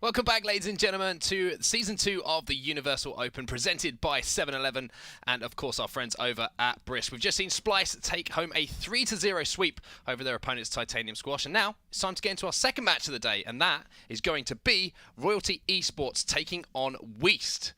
Welcome back, ladies and gentlemen, to Season 2 of the Universal Open, presented by 7-Eleven and, of course, our friends over at Brisk. We've just seen Splice take home a 3-0 sweep over their opponent's Titanium Squash, and now it's time to get into our second match of the day, and that is going to be Royalty eSports taking on Weast.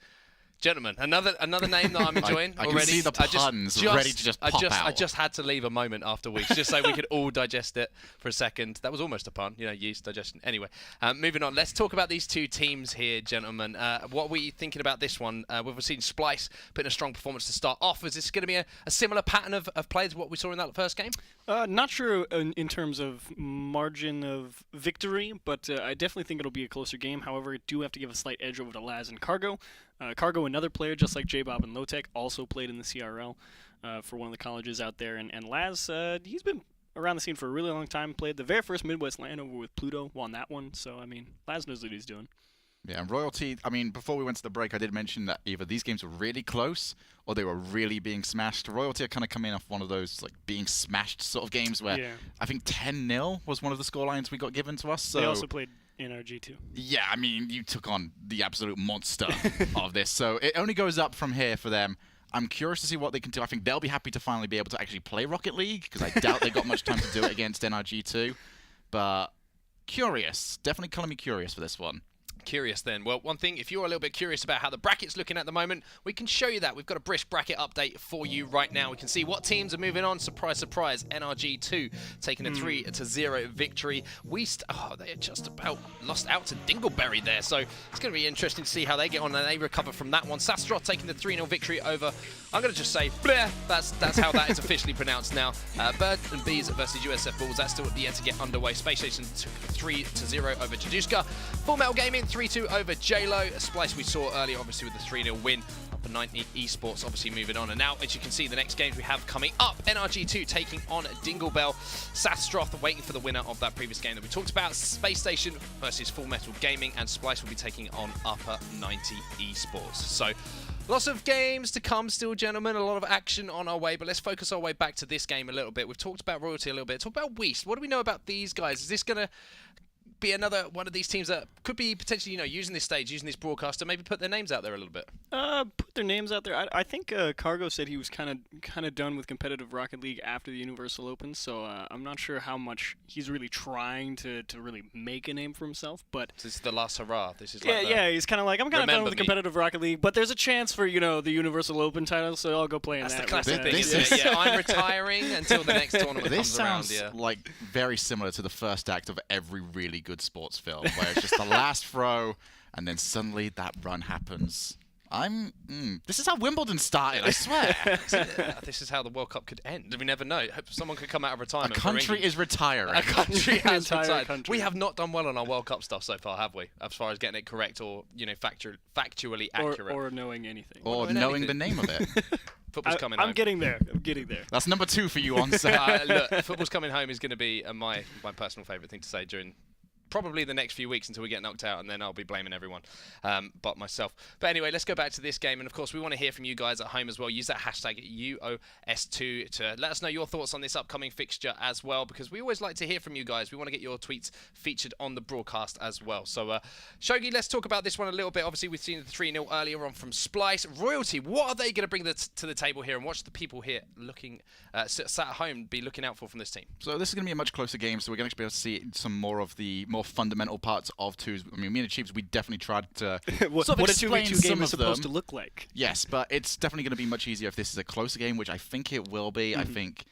Gentlemen, another name that I'm enjoying I already. can see the puns ready to just pop out. I just had to leave a moment after Weast, just so we could all digest it for a second. That was almost a pun, you know, yeast digestion. Anyway, moving on. Let's talk about these two teams here, gentlemen. What were you thinking about this one? We've seen Splice putting a strong performance to start off. Is this going to be a similar pattern of play to what we saw in that first game? Not sure in terms of margin of victory, but I definitely think it'll be a closer game. However, I do have to give a slight edge over to Laz and Cargo. Cargo, another player just like J-Bob and Lowtech, also played in the CRL for one of the colleges out there. And Laz, he's been around the scene for a really long time, played the very first Midwest LAN over with Pluto, won that one. So, I mean, Laz knows what he's doing. Yeah, and Royalty, I mean, before we went to the break, I did mention that either these games were really close or they were really being smashed. Royalty are kind of coming off one of those like being smashed sort of games where I think 10-0 was one of the scorelines we got given to us. So they also played NRG too. Yeah, I mean, you took on the absolute monster of this. So it only goes up from here for them. I'm curious to see what they can do. I think they'll be happy to finally be able to actually play Rocket League because I doubt they got much time to do it against NRG too. But curious. Definitely color me curious for this one. Curious then. Well, one thing, if you're a little bit curious about how the bracket's looking at the moment, we can show you that. We've got a Brisk bracket update for you right now. We can see what teams are moving on. Surprise, surprise. NRG2 taking a 3-0 victory. Weast, they just about lost out to Dingleberry there. So it's going to be interesting to see how they get on and they recover from that one. Sastroth taking the 3-0 victory over, I'm going to just say, bleh. That's how that is officially pronounced now. Bird and Bees versus USF Bulls. That's still yet to get underway. Space Station took 3-0 over Jaduska. Full Metal Gaming 3-2 over J-Lo. A Splice we saw earlier, obviously, with the 3-0 win. Up at 90 eSports, obviously moving on. And now, as you can see, the next games we have coming up. NRG2 taking on Dinglebell. Sastroth waiting for the winner of that previous game that we talked about. Space Station versus Full Metal Gaming. And Splice will be taking on Upper 90 eSports. So, lots of games to come still, gentlemen. A lot of action on our way. But let's focus our way back to this game a little bit. We've talked about Royalty a little bit. Talk about Weast. What do we know about these guys? Is this going to be another one of these teams that could be potentially, you know, using this stage, using this broadcast to maybe put their names out there a little bit? Put their names out there. I think Cargo said he was kind of done with competitive Rocket League after the Universal Open, so I'm not sure how much he's really trying to really make a name for himself. But this is the last hurrah. This is like he's kind of like, I'm kind of done with the competitive Rocket League, but there's a chance for, you know, the Universal Open title, so I'll go play in that. That's the classic thing, isn't it? Yeah, I'm retiring until the next tournament comes around. This sounds like very similar to the first act of every really good sports film, where it's just the last throw, and then suddenly that run happens. This is how Wimbledon started, I swear. This is how the World Cup could end. We never know. Someone could come out of retirement. A country is retiring. A country has retired. Country. We have not done well on our World Cup stuff so far, have we? As far as getting it correct or, you know, factually accurate. Or knowing anything. Or knowing the name of it. Football's coming home. I'm getting there. That's number 2 for you on set. Look, football's coming home is going to be my personal favourite thing to say during probably the next few weeks until we get knocked out, and then I'll be blaming everyone but myself. But anyway, let's go back to this game, and of course we want to hear from you guys at home as well. Use that hashtag UOS2 to let us know your thoughts on this upcoming fixture as well, because we always like to hear from you guys. We want to get your tweets featured on the broadcast as well. So Shogi, let's talk about this one a little bit. Obviously we've seen the 3-0 earlier on from Splice. Royalty, what are they going to bring to the table here, and what should the people here looking sat at home be looking out for from this team? So this is going to be a much closer game, so we're going to be able to see some more of the more fundamental parts of twos. I mean, me and Chiefs, we definitely tried to what a 2v2 game is supposed to look like. Yes, but it's definitely going to be much easier if this is a closer game, which I think it will be. I think,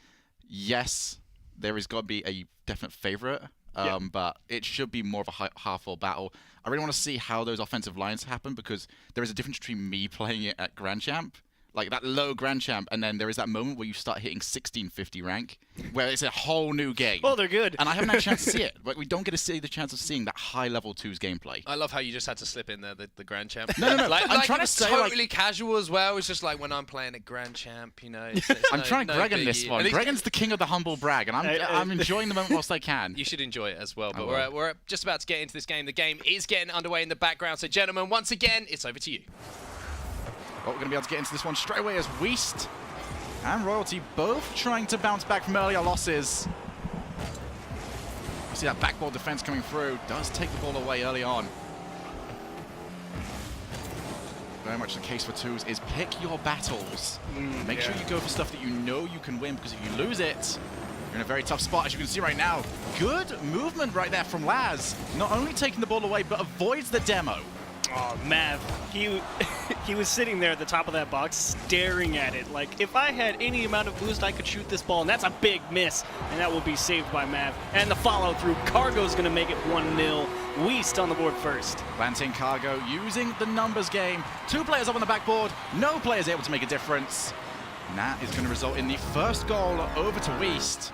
yes, there is got to be a definite favorite, but it should be more of a half-full battle. I really want to see how those offensive lines happen, because there is a difference between me playing it at Grand Champ, like that low Grand Champ, and then there is that moment where you start hitting 1650 rank, where it's a whole new game. Oh, they're good. And I haven't had a chance to see it. But we don't get to see the chance of seeing that high-level 2's gameplay. I love how you just had to slip in there the Grand Champ. No. I'm trying to say totally casual as well. It's just like when I'm playing at Grand Champ, you know. I'm trying to Gregan this one. Gregan's the king of the humble brag, and I'm enjoying the moment whilst I can. You should enjoy it as well. But we're just about to get into this game. The game is getting underway in the background. So, gentlemen, once again, it's over to you. Well, we're going to be able to get into this one straight away as Weast and Royalty both trying to bounce back from earlier losses. You see that backboard defense coming through. Does take the ball away early on. very much the case for twos, is pick your battles. Make sure you go for stuff that you know you can win, because if you lose it, you're in a very tough spot, as you can see right now. Good movement right there from Laz. Not only taking the ball away, but avoids the demo. Oh, Mav, he was sitting there at the top of that box staring at it. Like, if I had any amount of boost, I could shoot this ball, and that's a big miss, and that will be saved by Mav. And the follow-through, Cargo's going to make it 1-0. Weast on the board first. Planting Cargo using the numbers game. 2 players up on the backboard, no players able to make a difference. And that is going to result in the first goal over to Weast.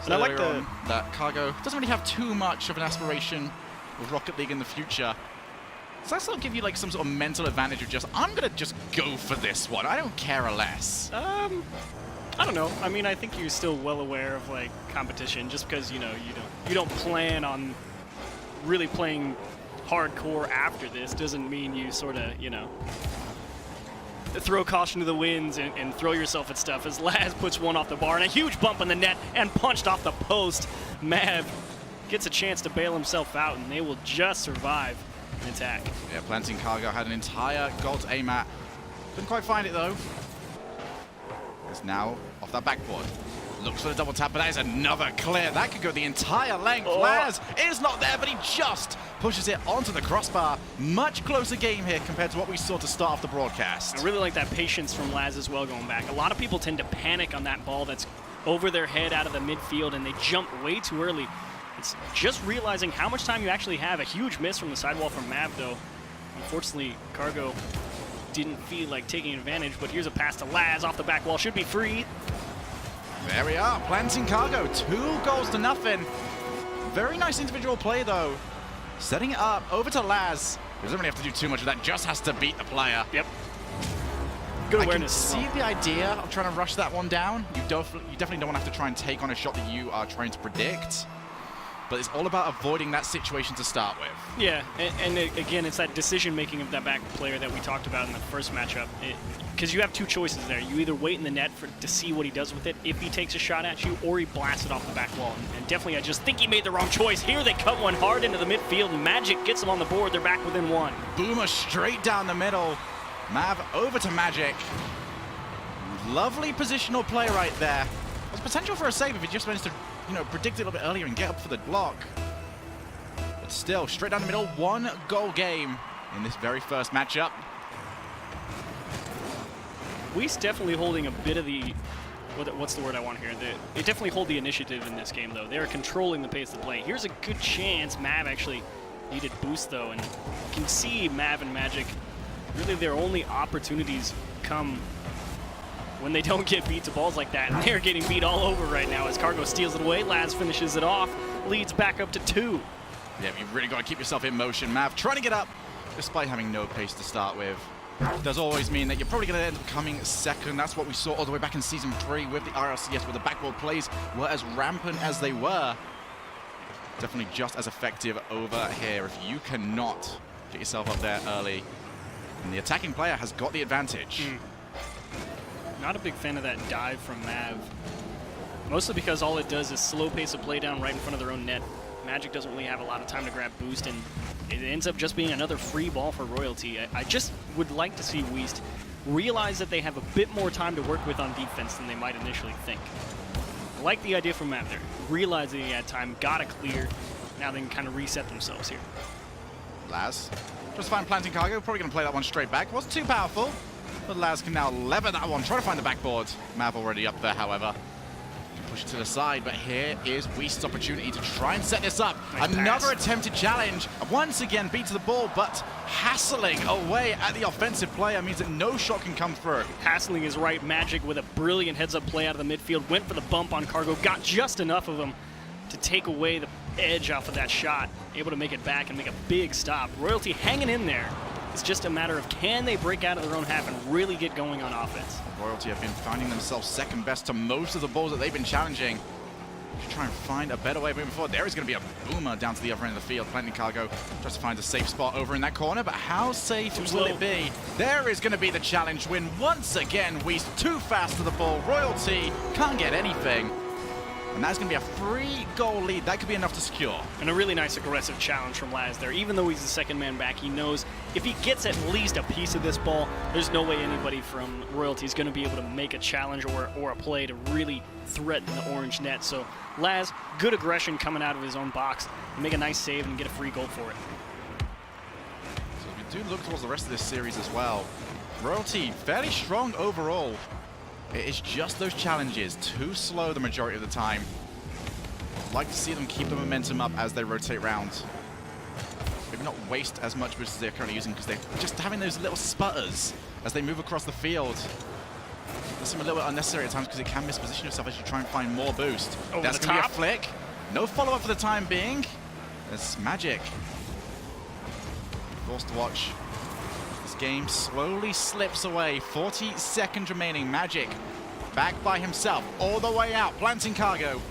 And I like that Cargo doesn't really have too much of an aspiration with Rocket League in the future. Does that sort of give you like some sort of mental advantage of just, I'm going to just go for this one, I don't care less? I don't know. I mean, I think you're still well aware of like competition, just because you don't plan on really playing hardcore after this doesn't mean you sort of throw caution to the winds and throw yourself at stuff. As Laz puts one off the bar and a huge bump on the net and punched off the post. Mav gets a chance to bail himself out, and they will just survive an attack. Yeah, Planting Cargo had an entire goal to aim at. Couldn't quite find it though. It's now off that backboard. Looks for the double tap, but that is another clear. That could go the entire length. Oh. Laz is not there, but he just pushes it onto the crossbar. Much closer game here compared to what we saw to start off the broadcast. I really like that patience from Laz as well going back. A lot of people tend to panic on that ball that's over their head out of the midfield, and they jump way too early. It's just realizing how much time you actually have. A huge miss from the sidewall from Mav, though. Unfortunately, Cargo didn't feel like taking advantage, but here's a pass to Laz off the back wall. Should be free. There we are, Planting Cargo, 2 goals to nothing. Very nice individual play though. Setting it up, over to Laz. He doesn't really have to do too much of that, just has to beat the player. Yep. Good I can awareness. see the idea of trying to rush that one down. You definitely don't want to have to try and take on a shot that you are trying to predict. But it's all about avoiding that situation to start with. Yeah, and again, it's that decision-making of that back player that we talked about in the first matchup. Because you have 2 choices there. You either wait in the net to see what he does with it, if he takes a shot at you, or he blasts it off the back wall. And definitely, I just think he made the wrong choice. Here they cut one hard into the midfield. Magic gets them on the board. They're back within 1. Boomer straight down the middle. Mav over to Magic. Lovely positional play right there. There's potential for a save if he just managed to predict it a little bit earlier and get up for the block. But still, straight down the middle, 1 goal game in this very first matchup. Weast definitely holding a bit of the, what's the word I want here? They definitely hold the initiative in this game, though. They're controlling the pace of the play. Here's a good chance. Mav actually needed boost, though, and you can see Mav and Magic, really their only opportunities come when they don't get beat to balls like that, and they're getting beat all over right now as Cargo steals it away. Laz finishes it off, leads back up to 2. Yeah, you've really got to keep yourself in motion. Mav trying to get up, despite having no pace to start with. It does always mean that you're probably going to end up coming second. That's what we saw all the way back in Season 3 with the RLCS, where the backboard plays were as rampant as they were. Definitely just as effective over here. If you cannot get yourself up there early, and the attacking player has got the advantage. Not a big fan of that dive from Mav. Mostly because all it does is slow pace a play down right in front of their own net. Magic doesn't really have a lot of time to grab boost, and it ends up just being another free ball for Royalty. I just would like to see Weast realize that they have a bit more time to work with on defense than they might initially think. I like the idea from Mav there. Realizing he had time, got it clear. Now they can kind of reset themselves here. Laz, just fine Planting Cargo. Probably going to play that one straight back. Wasn't too powerful, but Laz can now lever that one. Try to find the backboard. Mav already up there, however. Push it to the side, but here is Weast's opportunity to try and set this up. Nice Another pass. attempted challenge. Once again, beat to the ball, but hassling away at the offensive player means that no shot can come through. Hassling is right. Magic with a brilliant heads-up play out of the midfield. Went for the bump on Cargo. Got just enough of him to take away the edge off of that shot. Able to make it back and make a big stop. Royalty hanging in there. It's just a matter of can they break out of their own half and really get going on offense. Royalty have been finding themselves second best to most of the balls that they've been challenging. To try and find a better way of moving forward. There is going to be a boomer down to the other end of the field. Planting Cargo tries to find a safe spot over in that corner, but how safe will it be? There is going to be the challenge win once again. Weast too fast to the ball. Royalty can't get anything. And that's going to be a 3-goal lead. That could be enough to secure. And a really nice aggressive challenge from Laz there. Even though he's the second man back, he knows if he gets at least a piece of this ball, there's no way anybody from Royalty is going to be able to make a challenge or a play to really threaten the orange net. So Laz, good aggression coming out of his own box. Make a nice save and get a free goal for it. So we do look towards the rest of this series as well. Royalty, fairly strong overall. It is just those challenges, too slow the majority of the time. I'd like to see them keep the momentum up as they rotate around. Maybe not waste as much boost as they're currently using, because they're just having those little sputters as they move across the field. That seems a little bit unnecessary at times because it can misposition yourself as you try and find more boost. Over That's the going to be a top. flick. No follow-up for the time being. It's Magic. Forced to watch. This game slowly slips away. 40 seconds remaining. Magic back by himself all the way out. Planting cargo.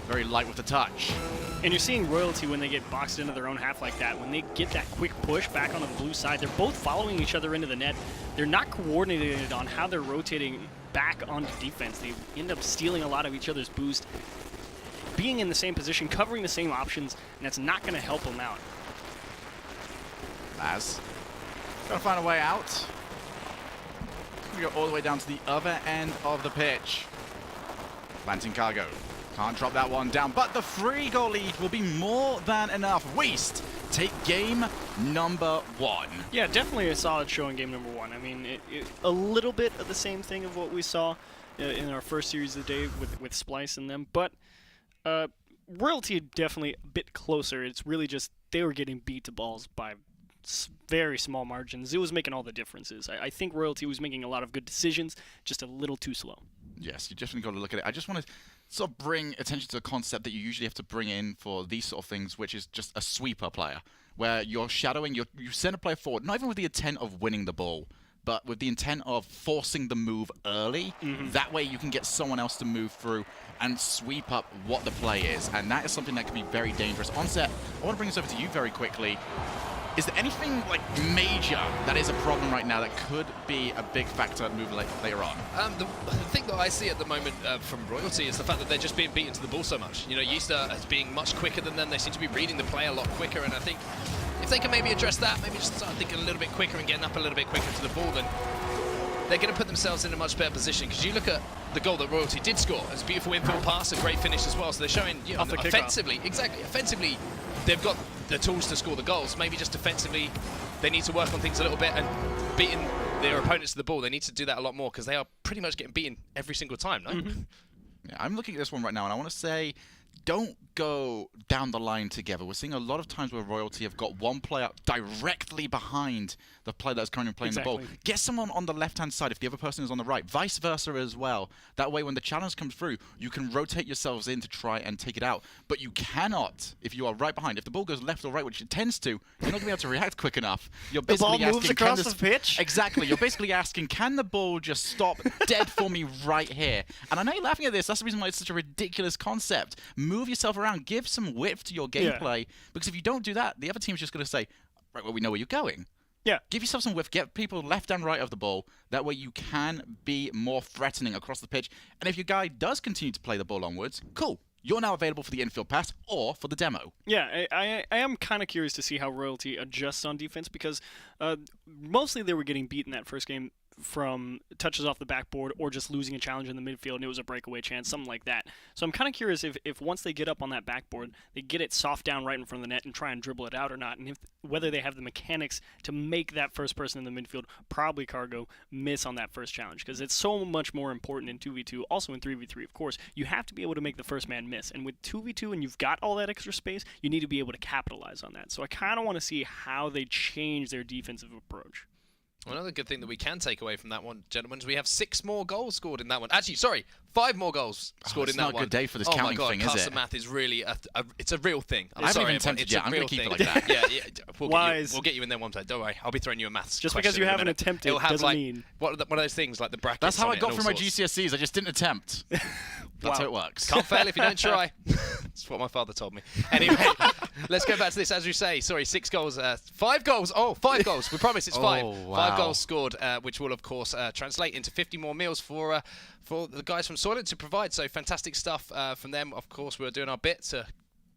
Very light with the touch. And you're seeing Royalty when they get boxed into their own half like that. When they get that quick push back onto the blue side, they're both following each other into the net. They're not coordinated on how they're rotating back onto defense. They end up stealing a lot of each other's boost. Being in the same position, covering the same options, and that's not going to help them out. Laz, gonna find a way out. We go all the way down to the other end of the pitch. Planting cargo. Can't drop that one down, but the 3-goal lead will be more than enough. Weast take game number 1. Yeah, definitely a solid show in game number 1. I mean, a little bit of the same thing of what we saw in our first series of the day with Splice and them, but Royalty definitely a bit closer. It's really just they were getting beat to balls by very small margins. It was making all the differences. I think Royalty was making a lot of good decisions, just a little too slow. Yes, you definitely got to look at it. I just want to sort of bring attention to a concept that you usually have to bring in for these sort of things, which is just a sweeper player, where you're shadowing, you send a player forward, not even with the intent of winning the ball, but with the intent of forcing the move early. That way you can get someone else to move through and sweep up what the play is. And that is something that can be very dangerous. Onset, I want to bring this over to you very quickly. Is there anything like major that is a problem right now that could be a big factor moving later on? The thing that I see at the moment from Royalty is the fact that they're just being beaten to the ball so much. You know, Yeast as being much quicker than them. They seem to be reading the play a lot quicker, and I think if they can maybe address that, maybe just start thinking a little bit quicker and getting up a little bit quicker to the ball, then they're going to put themselves in a much better position. Because you look at the goal that Royalty did score. It's a beautiful infield pass, a great finish as well. So they're showing, you know, Off the offensively, offensively, they've got the tools to score the goals. Maybe just defensively, they need to work on things a little bit, and beating their opponents to the ball, they need to do that a lot more, because they are pretty much getting beaten every single time, no? Yeah, I'm looking at this one right now, and I want to say, don't go down the line together. We're seeing a lot of times where Royalty have got one player directly behind the player that's currently playing the ball. Get someone on the left-hand side if the other person is on the right. Vice versa as well. That way, when the challenge comes through, you can rotate yourselves in to try and take it out. But you cannot, if you are right behind. If the ball goes left or right, which it tends to, you're not going to be able to react quick enough. You're The ball basically moves asking, across the pitch? Exactly. You're basically asking, can the ball just stop dead for me right here? And I know you're laughing at this. That's the reason why it's such a ridiculous concept. Move yourself around. Give some width to your gameplay. Because if you don't do that, the other team's just going to say, right, well, we know where you're going. Yeah. Give yourself some width. Get people left and right of the ball. That way you can be more threatening across the pitch. And if your guy does continue to play the ball onwards, cool. You're now available for the infield pass or for the demo. Yeah, I am kind of curious to see how Royalty adjusts on defense, because mostly they were getting beat in that first game from touches off the backboard or just losing a challenge in the midfield and it was a breakaway chance, something like that. So I'm kind of curious if once they get up on that backboard, they get it soft down right in front of the net and try and dribble it out or not, and whether they have the mechanics to make that first person in the midfield, probably Cargo, miss on that first challenge, because it's so much more important in 2v2, also in 3v3, of course. You have to be able to make the first man miss, and with 2v2 and you've got all that extra space, you need to be able to capitalize on that. So I kind of want to see how they change their defensive approach. Another good thing that we can take away from that one, gentlemen, is we have 6 more goals scored in that one. Actually, sorry, 5 more goals scored in that one. It's not a good day for this counting thing, is it? Custom math is really it's a real thing. I haven't even attempted yet. I'm going to keep it like that. Yeah. We'll get you in there one time. Don't worry. I'll be throwing you a maths Just question because you in a haven't minute. attempted It'll have doesn't like mean... one of those things like the brackets. That's how on I it got and through all my sorts. GCSEs. I just didn't attempt. That's how it works. Can't fail if you don't try. That's what my father told me. Anyway, let's go back to this. As you say, sorry, 6 goals, 5 goals. Oh, 5 goals. We promise it's 5. Oh, wow. 5 goals scored, which will, of course, translate into 50 more meals for the guys from Soylent to provide. So fantastic stuff from them. Of course, we're doing our bit to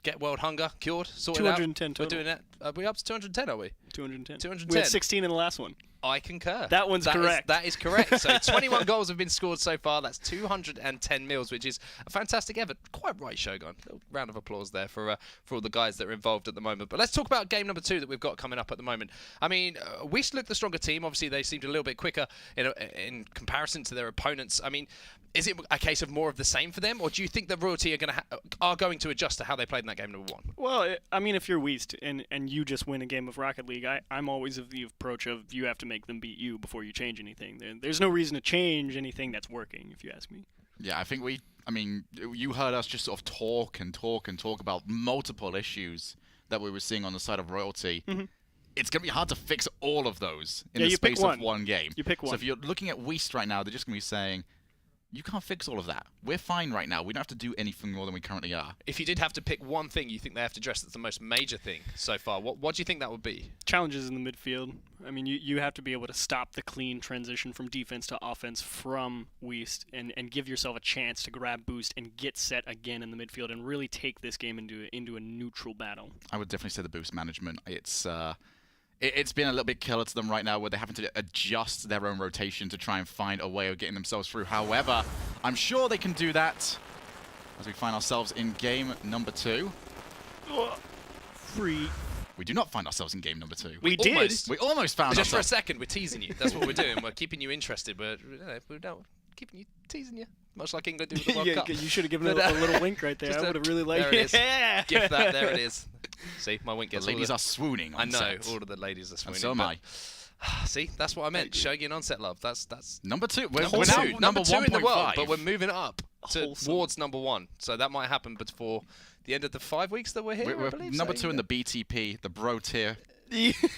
get world hunger cured, sorted 210 out. total. We're doing it. Are we up to 210, are we? 210. 210. We had 16 in the last one. I concur. That one's correct. That is correct. So 21 goals have been scored so far. That's 210 meals, which is a fantastic effort. Quite right, Shogun. A round of applause there for all the guys that are involved at the moment. But let's talk about game number 2 that we've got coming up at the moment. I mean, Weast looked the stronger team. Obviously, they seemed a little bit quicker in comparison to their opponents. I mean, is it a case of more of the same for them, or do you think that Royalty are going to adjust to how they played in that game number 1? Well, I mean, if you're Weast and you just win a game of Rocket League, I'm always of the approach of you have to make them beat you before you change anything. There's no reason to change anything that's working, if you ask me. Yeah, I think you heard us just sort of talk about multiple issues that we were seeing on the side of Royalty. Mm-hmm. It's going to be hard to fix all of those in Yeah, the you pick space of one. one game. You pick one. So if you're looking at Weast right now, they're just going to be saying, you can't fix all of that. We're fine right now. We don't have to do anything more than we currently are. If you did have to pick one thing you think they have to address that's the most major thing so far, what do you think that would be? Challenges in the midfield. I mean, you have to be able to stop the clean transition from defense to offense from Weast and give yourself a chance to grab boost and get set again in the midfield and really take this game into a neutral battle. I would definitely say the boost management. It's been a little bit killer to them right now where they're having to adjust their own rotation to try and find a way of getting themselves through. However, I'm sure they can do that as we find ourselves in game number 2. Free. We do not find ourselves in game number 2. We did. We almost found Just for a ourselves. second, we're teasing you. That's what we're doing. We're keeping you interested. We're keeping you, teasing you. Much like England do with the World Yeah, Cup. you should have given it a little wink right there. Just I would have really liked there it is. Yeah. Gift that. There it is. See, my wink The gets ladies all are swooning I on know, set. all of the ladies are swooning. And so am but- I. See, that's what I meant. Shogi and onset love. That's Number 2. We're number now 2. number 2 in the world, 1.5. but we're moving up Wholesome. towards number 1. So that might happen before the end of the 5 weeks that we're here. We're I believe number so, 2 in yeah. the BTP, the Bro Tier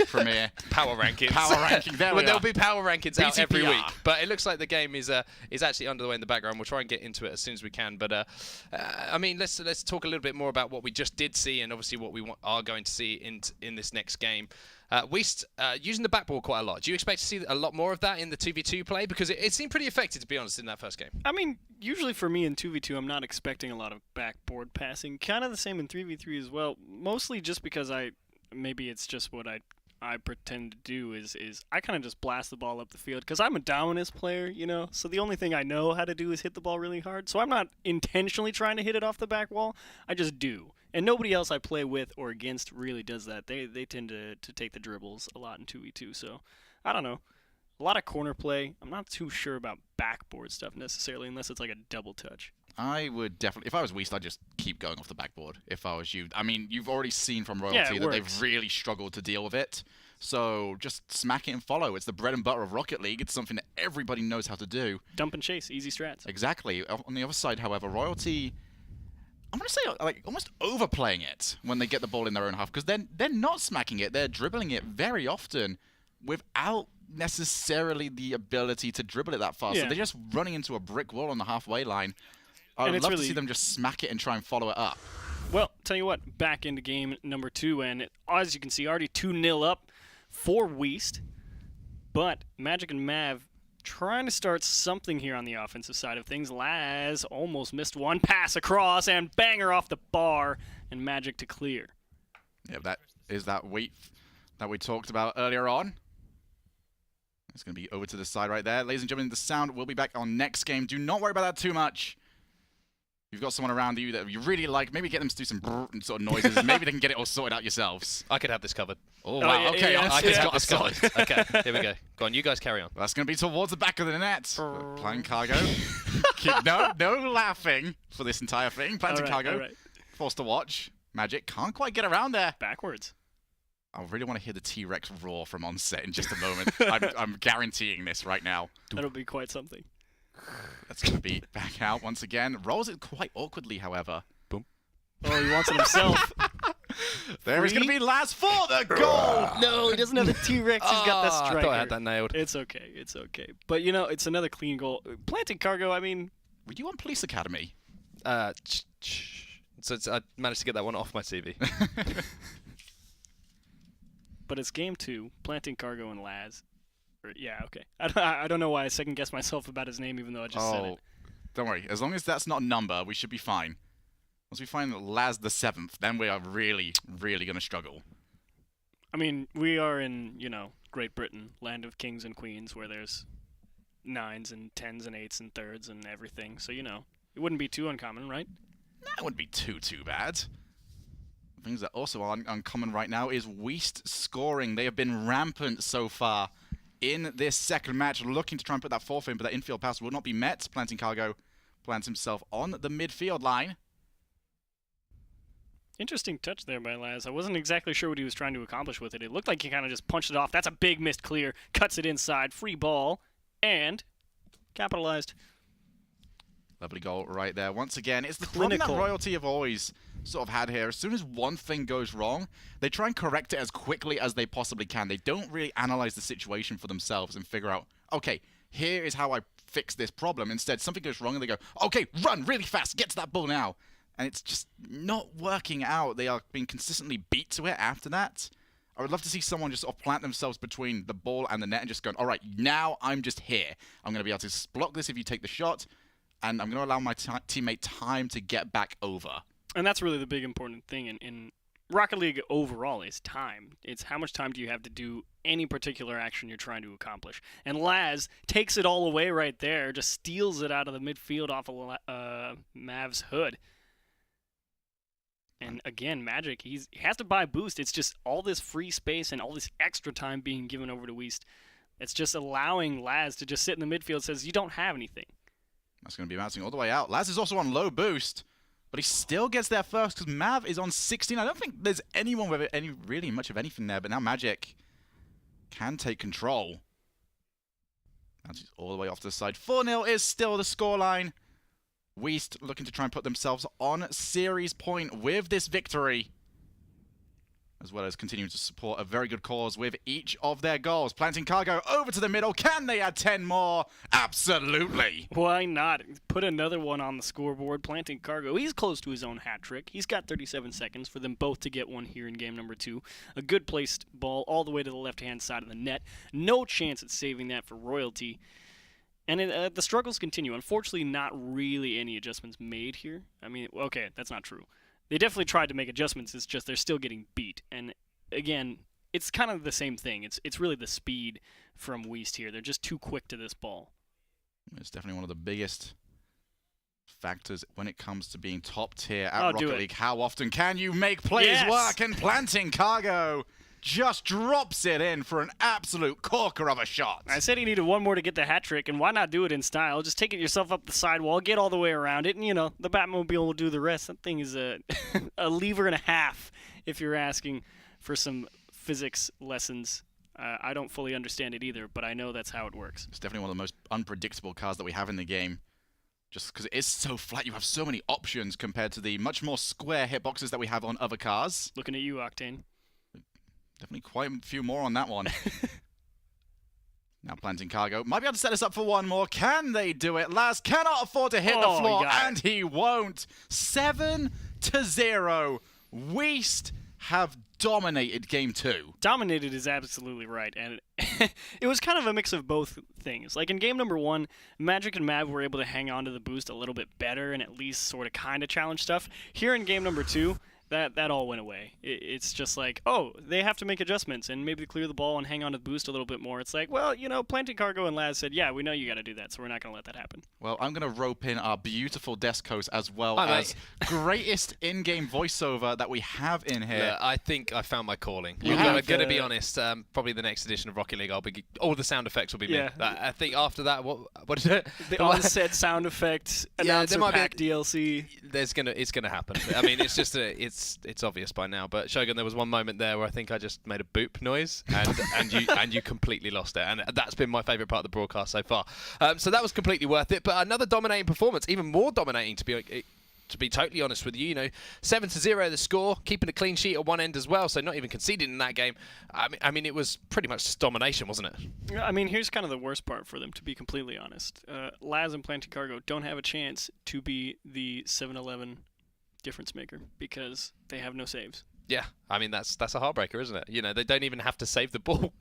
Premier. Power rankings. Power ranking, there we Well, there'll are. be power rankings out every BTPR. week. But it looks like the game is actually underway in the background. We'll try and get into it as soon as we can. But I mean, let's talk a little bit more about what we just did see, and obviously what we are going to see in this next game. Weast using the backboard quite a lot. Do you expect to see a lot more of that in the 2v2 play? Because it seemed pretty effective, to be honest, in that first game. I mean, usually for me in 2v2, I'm not expecting a lot of backboard passing. Kind of the same in 3v3 as well. Mostly just because maybe it's just what I pretend to do is I kind of just blast the ball up the field because I'm a dominance player, you know. So the only thing I know how to do is hit the ball really hard. So I'm not intentionally trying to hit it off the back wall. I just do. And nobody else I play with or against really does that. They tend to take the dribbles a lot in 2v2. So I don't know. A lot of corner play. I'm not too sure about backboard stuff necessarily unless it's like a double touch. I would definitely, if I was Weast, I'd just keep going off the backboard if I was you. I mean, you've already seen from Royalty it that works. they've really struggled to deal with it. So just smack it and follow. It's the bread and butter of Rocket League. It's something that everybody knows how to do. Dump and chase, easy strats. Exactly. On the other side, however, Royalty, I'm going to say like almost overplaying it when they get the ball in their own half because they're not smacking it. They're dribbling it very often without necessarily the ability to dribble it that far. So Yeah. they're just running into a brick wall on the halfway line. I'd And it's love to really- see them just smack it and try and follow it up. Well, tell you what, back into game number 2, and as you can see, already 2-0 up for Weast. But Magic and Mav trying to start something here on the offensive side of things. Laz almost missed one pass across and banger off the bar, and Magic to clear. Yeah, that is that weight that we talked about earlier on. It's going to be over to the side right there. Ladies and gentlemen, the sound will be back on next game. Do not worry about that too much. You've got someone around you that you really like. Maybe get them to do some brrr and sort of noises. Maybe they can get it all sorted out yourselves. I could have this covered. Oh, Oh, wow. yeah, Okay, yeah, I'll I see could that have this solid. covered. Okay, here we go. Go on, you guys carry on. That's going to be towards the back of the net. Playing cargo. no laughing for this entire thing. Planting cargo. All right. Forced to watch. Magic can't quite get around there. Backwards. I really want to hear the T-Rex roar from on set in just a moment. I'm guaranteeing this right now. That'll be quite something. That's going to be back out once again. Rolls it quite awkwardly, however. Boom. Oh, he wants it himself. There is going to Free? be Laz for the goal! No, he doesn't have the T-Rex. He's got that Ah, striker. I thought I had that nailed. It's okay. It's okay. But, you know, it's another clean goal. Planting cargo, I mean, Were you on Police Academy? So I managed to get that one off my TV. But it's game 2, Planting Cargo and Laz. Yeah, okay. I don't know why I second-guessed myself about his name, even though I just said it. Don't worry. As long as that's not a number, we should be fine. Once we find Laz the 7th, then we are really, really going to struggle. I mean, we are in, Great Britain, land of kings and queens, where there's 9s and 10s and 8s and 3rds and everything. So, it wouldn't be too uncommon, right? That wouldn't be too bad. Things that also are uncommon right now is Weast scoring. They have been rampant so far in this second match, looking to try and put that 4th in, but that infield pass will not be met. Planting Cargo plants himself on the midfield line. Interesting touch there by Laz. I wasn't exactly sure what he was trying to accomplish with it. It looked like he kind of just punched it off. That's a big missed clear. Cuts it inside. Free ball. And capitalized. Lovely goal right there. Once again, it's the problem that Royalty have always sort of had here. As soon as one thing goes wrong, they try and correct it as quickly as they possibly can. They don't really analyze the situation for themselves and figure out, okay, here is how I fix this problem. Instead, something goes wrong and they go, okay, run really fast, get to that ball now. And it's just not working out. They are being consistently beat to it after that. I would love to see someone just sort of plant themselves between the ball and the net and just going, all right, now I'm just here. I'm going to be able to block this if you take the shot, and I'm going to allow my teammate time to get back over. And that's really the big important thing in Rocket League overall is time. It's how much time do you have to do any particular action you're trying to accomplish. And Laz takes it all away right there, just steals it out of the midfield off of Mav's hood. And again, Magic, he has to buy boost. It's just all this free space and all this extra time being given over to Weast. It's just allowing Laz to just sit in the midfield, says you don't have anything. That's going to be bouncing all the way out. Laz is also on low boost, but he still gets there first because Mav is on 16. I don't think there's anyone with really much of anything there, but now Magic can take control. That's all the way off to the side. 4-0 is still the scoreline. Weast looking to try and put themselves on series point with this victory, as well as continuing to support a very good cause with each of their goals. Planting Cargo over to the middle. Can they add 10 more? Absolutely. Why not? Put another one on the scoreboard. Planting Cargo. He's close to his own hat trick. He's got 37 seconds for them both to get one here in game number 2. A good placed ball all the way to the left-hand side of the net. No chance at saving that for Royalty. And the struggles continue. Unfortunately, not really any adjustments made here. I mean, okay, that's not true. They definitely tried to make adjustments. It's just they're still getting beat. And again, it's kind of the same thing. It's really the speed from Weast here. They're just too quick to this ball. It's definitely one of the biggest factors when it comes to being top tier at Rocket League. How often can you make plays work? And Planting Cargo just drops it in for an absolute corker of a shot. I said he needed one more to get the hat trick, and why not do it in style? Just take it yourself up the sidewall, get all the way around it, and, the Batmobile will do the rest. That thing is a lever and a half, if you're asking for some physics lessons. I don't fully understand it either, but I know that's how it works. It's definitely one of the most unpredictable cars that we have in the game. Just because it is so flat, you have so many options compared to the much more square hitboxes that we have on other cars. Looking at you, Octane. Definitely quite a few more on that one. Now Planting Cargo might be able to set us up for one more. Can they do it? Laz cannot afford to hit the floor, and he won't. 7-0. Weast have dominated game 2. Dominated is absolutely right, and it was kind of a mix of both things. Like in game number 1, Magic and Mav were able to hang on to the boost a little bit better and at least sort of kind of challenge stuff. Here in game number 2, that all went away. It's just like, oh, they have to make adjustments and maybe clear the ball and hang on to the boost a little bit more. It's like, well, Planting Cargo and Laz said, yeah, we know you got to do that, so we're not going to let that happen. Well, I'm going to rope in our beautiful desk host as well as greatest in-game voiceover that we have in here. Yeah, I think I found my calling. I'm going to be honest. Probably the next edition of Rocket League, all the sound effects will be me. I think after that, what is it? The on-set sound effects, announcer pack DLC. It's gonna happen. I mean, it's just it's obvious by now. But Shogun, there was one moment there where I think I just made a boop noise, and you completely lost it. And that's been my favourite part of the broadcast so far. So that was completely worth it. But another dominating performance, even more dominating to to be totally honest with you. You know, 7-0 the score, keeping a clean sheet at one end as well, so not even conceding in that game. I mean, it was pretty much just domination, wasn't it? I mean, here's kind of the worst part for them, to be completely honest. Laz and Planting Cargo don't have a chance to be the 7-11 difference maker because they have no saves. Yeah, I mean, that's a heartbreaker, isn't it? You know, they don't even have to save the ball.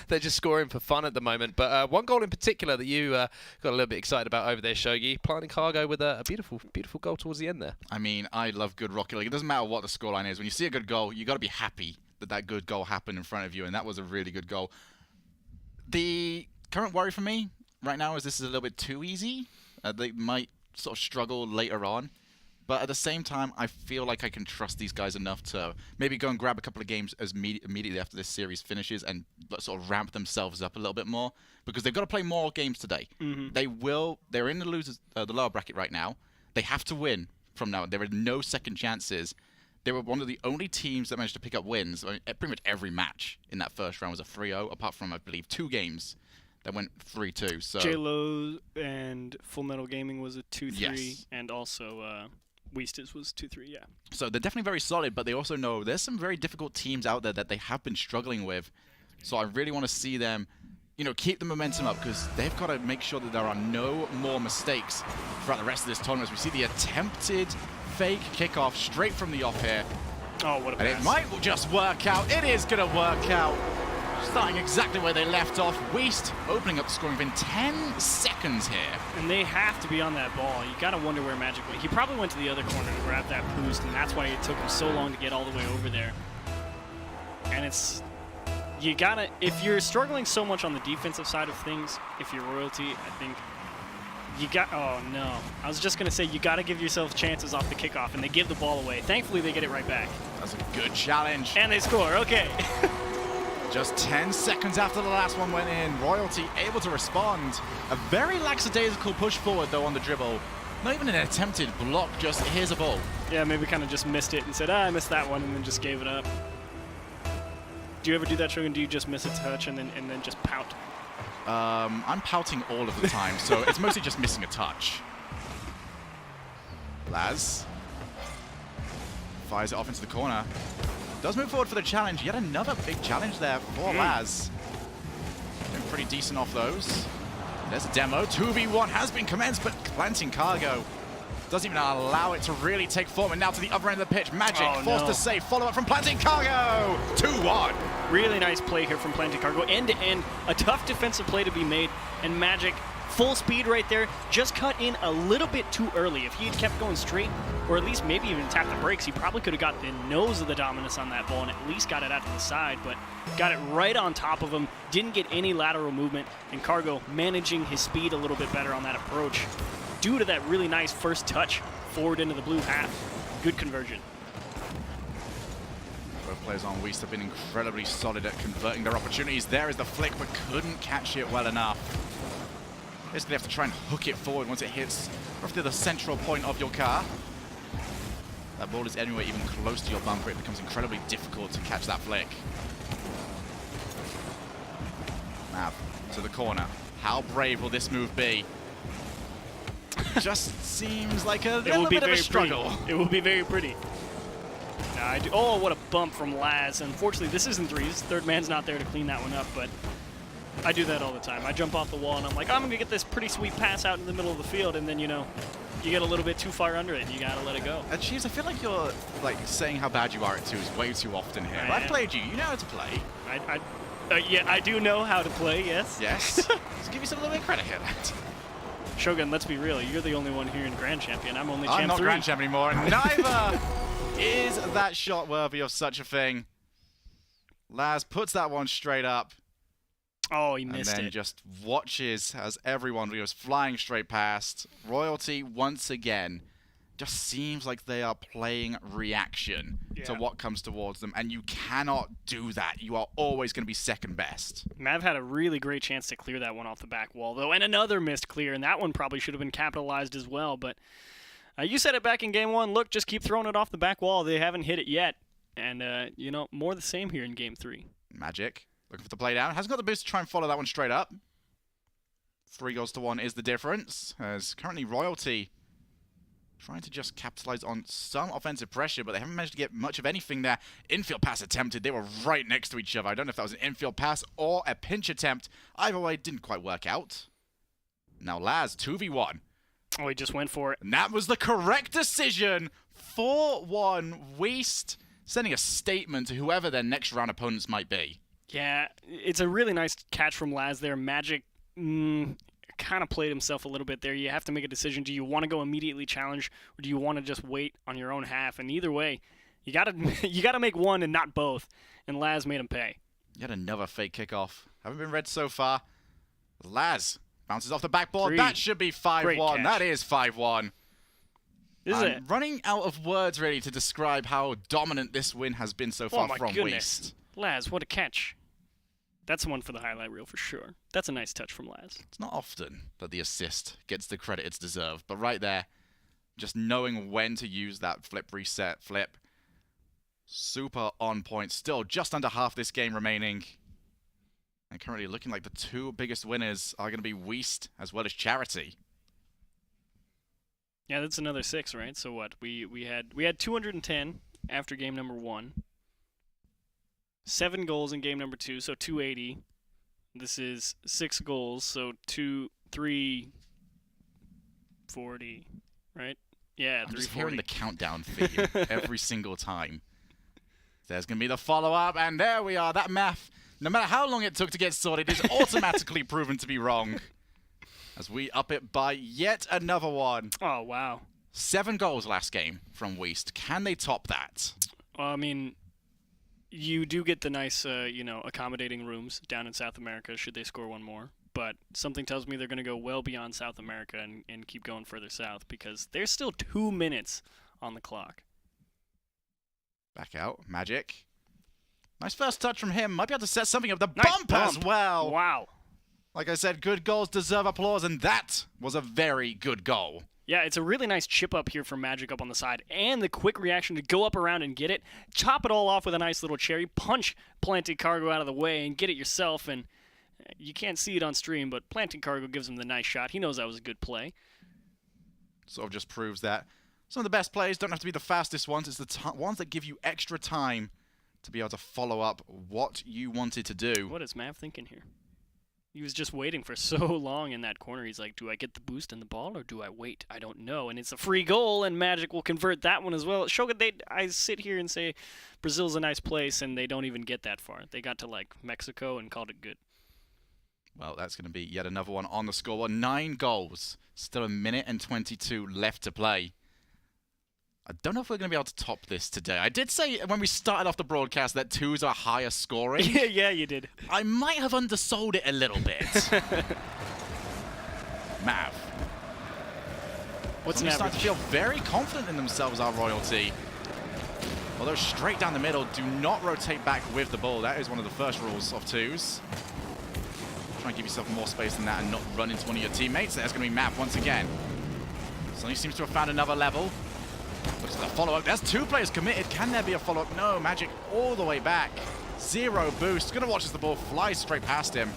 They're just scoring for fun at the moment. But one goal in particular that you got a little bit excited about over there, Shogi, Planting Cargo with a beautiful, beautiful goal towards the end there. I mean, I love good Rocket League. It doesn't matter what the scoreline is. When you see a good goal, you got to be happy that good goal happened in front of you, and that was a really good goal. The current worry for me right now is this is a little bit too easy. They might sort of struggle later on. But at the same time, I feel like I can trust these guys enough to maybe go and grab a couple of games immediately after this series finishes and sort of ramp themselves up a little bit more, because they've got to play more games today. They're in the lower bracket right now. They have to win from now. There are no second chances. They were one of the only teams that managed to pick up wins. I mean, pretty much every match in that first round was a 3-0, apart from, I believe, 2 games that went 3-2. So J-Lo and Full Metal Gaming was a 2-3, Yes. and also Weast was 2-3, yeah. So they're definitely very solid, but they also know there's some very difficult teams out there that they have been struggling with. So I really want to see them, you know, keep the momentum up, because they've got to make sure that there are no more mistakes throughout the rest of this tournament. As we see the attempted fake kickoff straight from the off here. Oh, what a pass. And it might just work out. It is going to work out. Starting exactly where they left off. Weast opening up the scoring within 10 seconds here. And they have to be on that ball. You got to wonder where Magic went. He probably went to the other corner to grab that boost, and that's why it took him so long to get all the way over there. And it's... You got to... If you're struggling so much on the defensive side of things, if you're Royalty, I think... You got... Oh, no. I was just going to say, you got to give yourself chances off the kickoff, and they give the ball away. Thankfully, they get it right back. That's a good challenge. And they score. Okay. Just 10 seconds after the last one went in, Royalty able to respond. A very lackadaisical push forward, though, on the dribble. Not even an attempted block, just here's a ball. Yeah, maybe kind of just missed it and said, I missed that one, and then just gave it up. Do you ever do that, Shogun? Do you just miss a touch and then just pout? I'm pouting all of the time, so it's mostly just missing a touch. Laz fires it off into the corner. Does move forward for the challenge. Yet another big challenge there for Laz. Doing pretty decent off those. There's a demo. 2v1 has been commenced, but Planting Cargo doesn't even allow it to really take form. And now to the other end of the pitch. Magic forced to save. Follow up from Planting Cargo. 2-1. Really nice play here from Planting Cargo. End to end. A tough defensive play to be made. And Magic, full speed right there, just cut in a little bit too early. If he had kept going straight, or at least maybe even tapped the brakes, he probably could have got the nose of the dominance on that ball and at least got it out to the side, but got it right on top of him, didn't get any lateral movement, and Cargo managing his speed a little bit better on that approach due to that really nice first touch forward into the blue half. Good conversion. Both players on Weast have been incredibly solid at converting their opportunities. There is the flick, but couldn't catch it well enough. Basically have to try and hook it forward once it hits roughly the central point of your car. That ball is anywhere even close to your bumper, it becomes incredibly difficult to catch that flick. Mav to the corner. How brave will this move be? Just seems like a little bit of a struggle. It will be very pretty. Oh, what a bump from Laz. Unfortunately, this isn't threes. Third man's not there to clean that one up, but I do that all the time. I jump off the wall and I'm like, I'm going to get this pretty sweet pass out in the middle of the field, and then, you know, you get a little bit too far under it and you got to let it go. Chiefs, I feel like you're like saying how bad you are at twos way too often here. I've played you. You know how to play. Yeah, I do know how to play, yes. Yes. Let's give you some little bit of credit here, lad. Shogun, let's be real. You're the only one here in Grand Champion. I'm only Champ 3. I'm not Grand Champ anymore, and neither is that shot worthy of such a thing. Laz puts that one straight up. Oh, he missed it. And then just watches as everyone goes flying straight past. Royalty, once again, just seems like they are playing reaction to what comes towards them, and you cannot do that. You are always going to be second best. Mav had a really great chance to clear that one off the back wall, though, and another missed clear, and that one probably should have been capitalized as well, but you said it back in Game 1. Look, just keep throwing it off the back wall. They haven't hit it yet, and, you know, more the same here in Game 3. Magic looking for the play down. Hasn't got the boost to try and follow that one straight up. 3-1 is the difference, as currently Royalty trying to just capitalize on some offensive pressure, but they haven't managed to get much of anything there. Infield pass attempted. They were right next to each other. I don't know if that was an infield pass or a pinch attempt. Either way, it didn't quite work out. Now Laz, 2v1. Oh, he just went for it. And that was the correct decision. 4-1 Weast, sending a statement to whoever their next round opponents might be. Yeah, it's a really nice catch from Laz there. Magic kind of played himself a little bit there. You have to make a decision. Do you want to go immediately challenge, or do you want to just wait on your own half? And either way, you gotta make one and not both. And Laz made him pay. Yet another fake kickoff. Haven't been read so far. Laz bounces off the backboard. 3. That should be 5-1. That is 5-1. I'm running out of words really to describe how dominant this win has been so far from Weast. Laz, what a catch. That's one for the highlight reel for sure. That's a nice touch from Laz. It's not often that the assist gets the credit it's deserved, but right there, just knowing when to use that flip, reset, flip. Super on point. Still just under half this game remaining. And currently looking like the two biggest winners are going to be Weast as well as Charity. Yeah, that's another 6, right? So what? We had 210 after game number 1. 7 goals in game number 2, so 280. This is 6 goals, so 340, right? Yeah, I'm just 340. hearing the countdown theme every single time. There's going to be the follow-up, and there we are. That math, no matter how long it took to get sorted, is automatically proven to be wrong. As we up it by yet another one. Oh, wow. 7 goals last game from Weast. Can they top that? I mean, you do get the nice, accommodating rooms down in South America should they score one more. But something tells me they're going to go well beyond South America and keep going further south because there's still 2 minutes on the clock. Back out. Magic. Nice first touch from him. Might be able to set something up. The Nice bump as well. Wow. Like I said, good goals deserve applause, and that was a very good goal. Yeah, it's a really nice chip up here from Magic up on the side, and the quick reaction to go up around and get it, chop it all off with a nice little cherry, punch Planting Cargo out of the way, and get it yourself. And you can't see it on stream, but Planting Cargo gives him the nice shot. He knows that was a good play. Sort of just proves that some of the best plays don't have to be the fastest ones. It's the ones that give you extra time to be able to follow up what you wanted to do. What is Mav thinking here? He was just waiting for so long in that corner. He's like, do I get the boost in the ball or do I wait? I don't know. And it's a free goal, and Magic will convert that one as well. Shogun, I sit here and say Brazil's a nice place, and they don't even get that far. They got to, like, Mexico and called it good. Well, that's going to be yet another one on the scoreboard. 9 goals. Still a minute and 22 left to play. I don't know if we're going to be able to top this today. I did say when we started off the broadcast that 2s are higher scoring. Yeah, you did. I might have undersold it a little bit. Mav. What's They an start average? to feel very confident in themselves, our royalty. Although straight down the middle, do not rotate back with the ball. That is one of the first rules of 2s. Try and give yourself more space than that and not run into one of your teammates. There's going to be Mav once again. Suddenly seems to have found another level. Looks like a follow-up. There's 2 players committed. Can there be a follow-up? No, Magic all the way back. 0 boost. Gonna watch as the ball flies straight past him.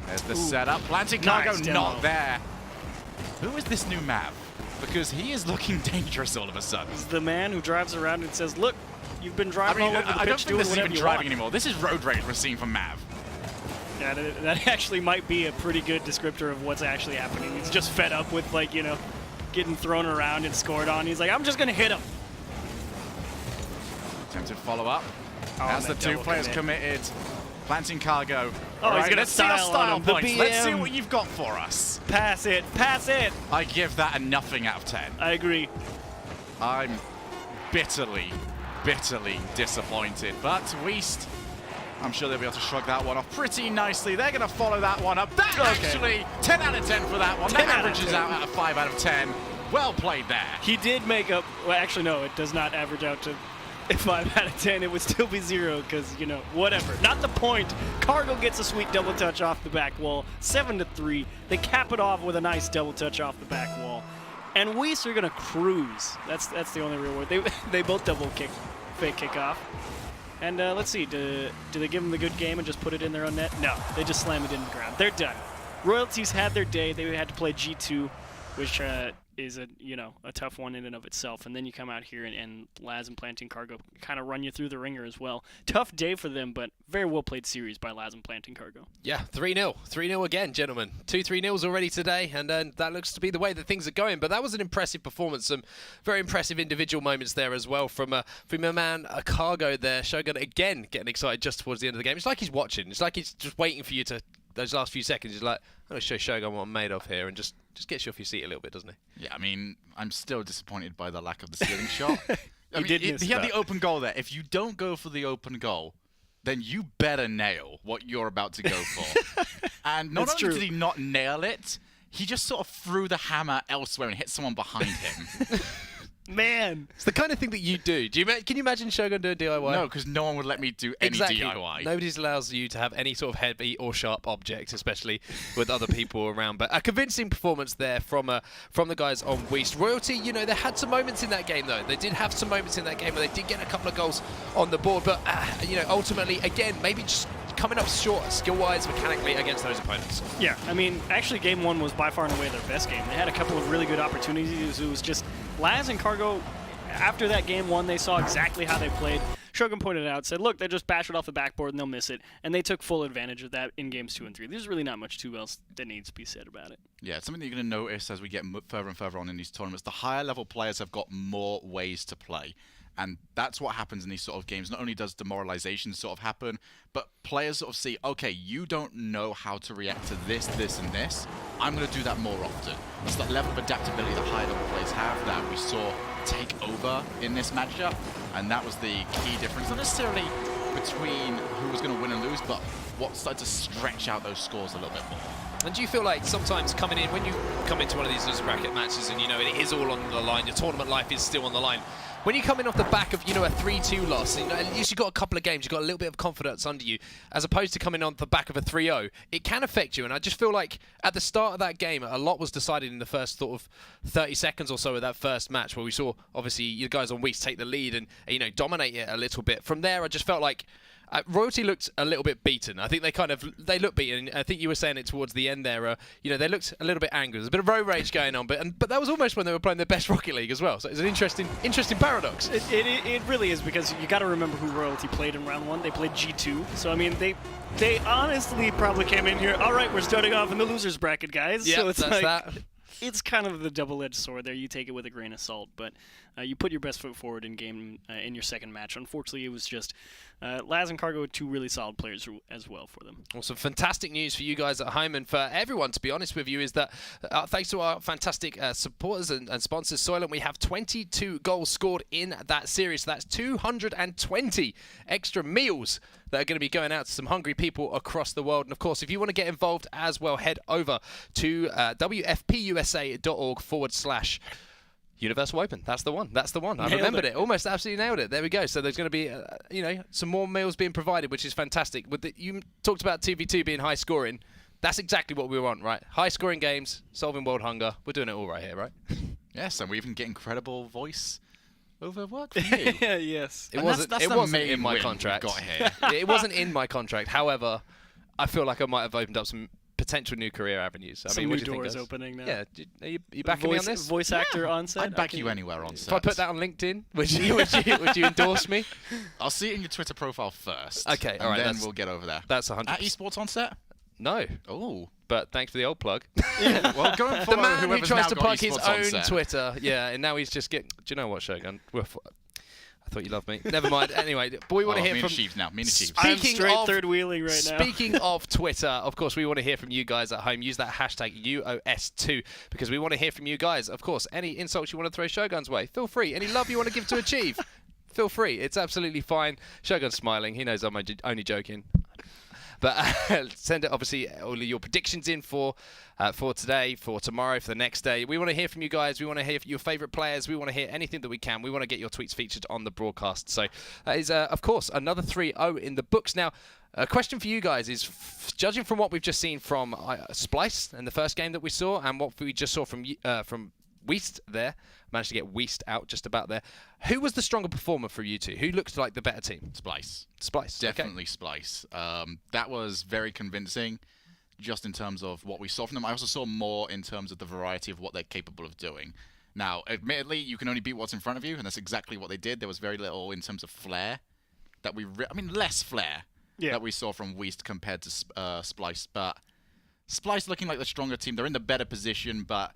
There's the setup. Planting Cargo Nice not demo. there. Who is this new Mav? Because he is looking dangerous all of a sudden. He's the man who drives around and says, look, you've been driving all over the I don't pitch think doing this is whatever even you driving want. anymore. This is road rage we're seeing from Mav. Yeah, that actually might be a pretty good descriptor of what's actually happening. He's just fed up with, like, getting thrown around and scored on. He's like, I'm just going to hit him. Attempted follow-up. Oh, As the that 2 double players commit. committed. Planting Cargo. Oh, All he's right, gonna let's see our style style on him. The points. Let's see BM. what you've got for us. Pass it. Pass it. I give that a nothing out of 10. I agree. I'm bitterly disappointed. But Weast, I'm sure they'll be able to shrug that one off pretty nicely. They're going to follow that one up. That actually, 10 out of 10 for that one. 10 That out of averages 10. out at a 5 out of 10. Well played there. He did make up. Well, actually, no, it does not average out to 5 out of 10. It would still be 0 because, whatever. Not the point. Cargo gets a sweet double touch off the back wall. 7-3. They cap it off with a nice double touch off the back wall. And Weast are going to cruise. That's the only real word. They both double kick, fake kick off. And let's see, do they give them the good game and just put it in their own net? No, they just slam it in the ground. They're done. Royalties had their day. They had to play G2, which is a tough one in and of itself, and then you come out here and Laz and Planting Cargo kind of run you through the ringer as well. Tough day for them, but very well played series by Laz and Planting Cargo. Yeah, 3-0. 3-0 again, gentlemen. 2 3-0s already today, and that looks to be the way that things are going. But that was an impressive performance. Some very impressive individual moments there as well from my man Cargo there. Shogun again getting excited just towards the end of the game. It's like he's watching. It's like he's just waiting for you to, those last few seconds, he's like, I'm going to show Shogun what I'm made of here, and just gets you off your seat a little bit, doesn't he? Yeah, I mean, I'm still disappointed by the lack of the ceiling shot. He had the open goal there. If you don't go for the open goal, then you better nail what you're about to go for. And not only did he not nail it, he just sort of threw the hammer elsewhere and hit someone behind him. Man, it's the kind of thing that you do. Can you imagine Shogun doing DIY? No, because no one would let me do any DIY. Nobody allows you to have any sort of heavy or sharp object, especially with other people around. But a convincing performance there from the guys on Weast. Royalty, they had some moments in that game, though. They did have some moments in that game where they did get a couple of goals on the board. But, ultimately, again, maybe just coming up short skill-wise, mechanically, against those opponents. Yeah, I mean, actually, Game 1 was by far and away their best game. They had a couple of really good opportunities. It was just Laz and Cargo, after that Game 1, they saw exactly how they played. Shogun pointed out, said, look, they just bash it off the backboard and they'll miss it. And they took full advantage of that in Games 2 and 3. There's really not much too else that needs to be said about it. Yeah, it's something that you're going to notice as we get further and further on in these tournaments. The higher level players have got more ways to play. And that's what happens in these sort of games. Not only does demoralization sort of happen, but players sort of see, okay, you don't know how to react to this, this, and this. I'm going to do that more often. It's that level of adaptability that high level players have that we saw take over in this matchup. And that was the key difference, not necessarily between who was going to win and lose, but what started to stretch out those scores a little bit more. And do you feel like sometimes coming in, when you come into one of these loser bracket matches and it is all on the line, your tournament life is still on the line, when you come in off the back of a 3-2 loss, at least you've got a couple of games, you've got a little bit of confidence under you, as opposed to coming on the back of a 3-0, it can affect you. And I just feel like at the start of that game, a lot was decided in the first sort of 30 seconds or so of that first match, where we saw obviously you guys on Weast take the lead and dominate it a little bit. From there, I just felt like Royalty looked a little bit beaten. I think they looked beaten. I think you were saying it towards the end there. They looked a little bit angry. There's a bit of road rage going on, but that was almost when they were playing their best Rocket League as well. So it's an interesting paradox. It really is, because you got to remember who Royalty played in round 1. They played G2. So I mean, they honestly probably came in here. All right, we're starting off in the losers bracket, guys. Yeah, so it's that's like, that. It's kind of the double-edged sword there. You take it with a grain of salt, but you put your best foot forward in your second match. Unfortunately, it was just Laz and Cargo, 2 really solid players as well for them. Well, some fantastic news for you guys at home and for everyone, to be honest with you, is that thanks to our fantastic supporters and sponsors, Soylent, we have 22 goals scored in that series. So that's 220 extra meals that are going to be going out to some hungry people across the world. And of course, if you want to get involved as well, head over to wfpusa.org/Universal Open. That's the one. I remembered it. Almost absolutely nailed it. There we go. So there's going to be, some more meals being provided, which is fantastic. You talked about 2v2 being high scoring. That's exactly what we want, right? High scoring games, solving world hunger. We're doing it all right here, right? Yes, and we even get incredible voice over what? You? Yes. It wasn't in my contract. Got here. It wasn't in my contract. However, I feel like I might have opened up some potential new career avenues. Some new doors opening now. Yeah, are you backing me on this? Voice actor on set? I'd back you anywhere on set. If I put that on LinkedIn, would you endorse me? I'll see it in your Twitter profile first. Okay, all right. And then we'll get over there. That's 100%. At eSports on set? No. Oh. But thanks for the old plug. Yeah. Well, go and follow the man who whoever's tries now to got plug his eSports on own set. Twitter. Yeah, and now he's just getting... Do you know what, Shogun? I thought you loved me. Never mind. Anyway, but we want to hear from... Chiefs now. Mina Chiefs. I'm straight third wheeling right now. Speaking of Twitter, of course, we want to hear from you guys at home. Use that hashtag UOS2 because we want to hear from you guys. Of course, any insults you want to throw Shogun's way, feel free. Any love you want to give to Achieve, feel free. It's absolutely fine. Shogun's smiling. He knows I'm only joking. But send it, obviously, all of your predictions in for today, for tomorrow, for the next day. We want to hear from you guys. We want to hear your favourite players. We want to hear anything that we can. We want to get your tweets featured on the broadcast. So that is, of course, another 3-0 in the books. Now, a question for you guys is, judging from what we've just seen from Splice in the first game that we saw and what we just saw from Weast there, managed to get Weast out just about there. Who was the stronger performer for you two? Who looked like the better team? Splice. Splice. Definitely Splice. That was very convincing. just in terms of what we saw from them. I also saw more in terms of the variety of what they're capable of doing. Now, admittedly, you can only beat what's in front of you, and that's exactly what they did. There was very little in terms of flair that less flair that we saw from Weast compared to Splice. But Splice looking like the stronger team. They're in the better position, but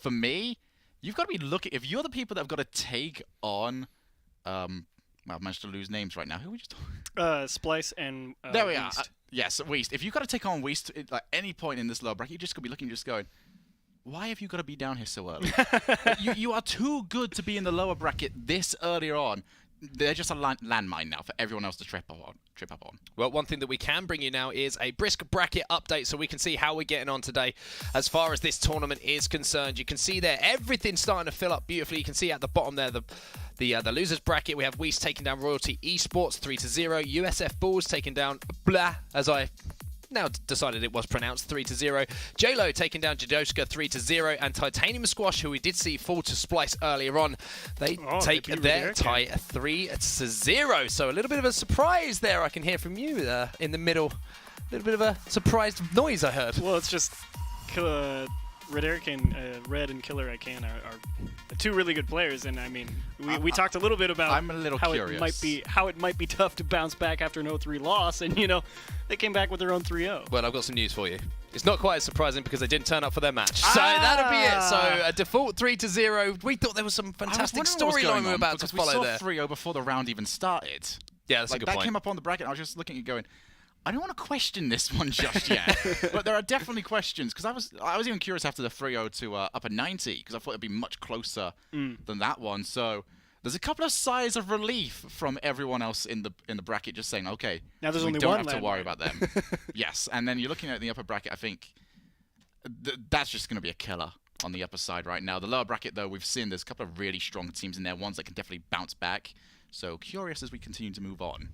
for me, you've got to be looking. If you're the people that have got to take on, well, I've managed to lose names right now. Who are we just talking? Splice and there we Weast. are. Yes, Weast. If you've got to take on Weast at any point in this lower bracket, you just got to be looking, just going, why have you got to be down here so early? you are too good to be in the lower bracket this early on. They're just a landmine now for everyone else to trip up on. Well, one thing that we can bring you now is a brisk bracket update so we can see how we're getting on today as far as this tournament is concerned. You can see there everything's starting to fill up beautifully. You can see at the bottom there the losers bracket. We have Weast taking down Royalty eSports 3-0. USF Bulls taking down Blah, as I now decided it was pronounced, 3-0. J-Lo taking down Jadoska 3-0, and Titanium Squash, who we did see fall to Splice earlier on, they take their tie 3-0. So a little bit of a surprise there I can hear from you in the middle. A little bit of a surprised noise I heard. Well, it's just Red and Killer Ican are two really good players, and I mean, we talked a little bit about I'm a little curious. How it might be tough to bounce back after an 0-3 loss, and they came back with their own 3-0. Well, I've got some news for you. It's not quite as surprising because they didn't turn up for their match. So that'll be it. So a default 3-0. We thought there was some fantastic storyline we were about to follow there. We saw 3-0 before the round even started. Yeah, that's a good point. That came up on the bracket, and I was just looking at it going, I don't want to question this one just yet, but there are definitely questions, because I was even curious after the 3-0 to upper 90, because I thought it'd be much closer than that one. So there's a couple of sighs of relief from everyone else in the bracket, just saying, okay, now there's we only don't one have to worry about them. Yes, and then you're looking at the upper bracket. I think that's just going to be a killer on the upper side right now. The lower bracket, though, we've seen there's a couple of really strong teams in there, ones that can definitely bounce back. So curious as we continue to move on.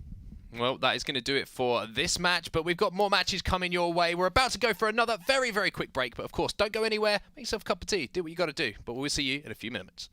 Well, that is going to do it for this match, but we've got more matches coming your way. We're about to go for another very, very quick break, but of course, don't go anywhere. Make yourself a cup of tea. Do what you got to do, but we'll see you in a few minutes.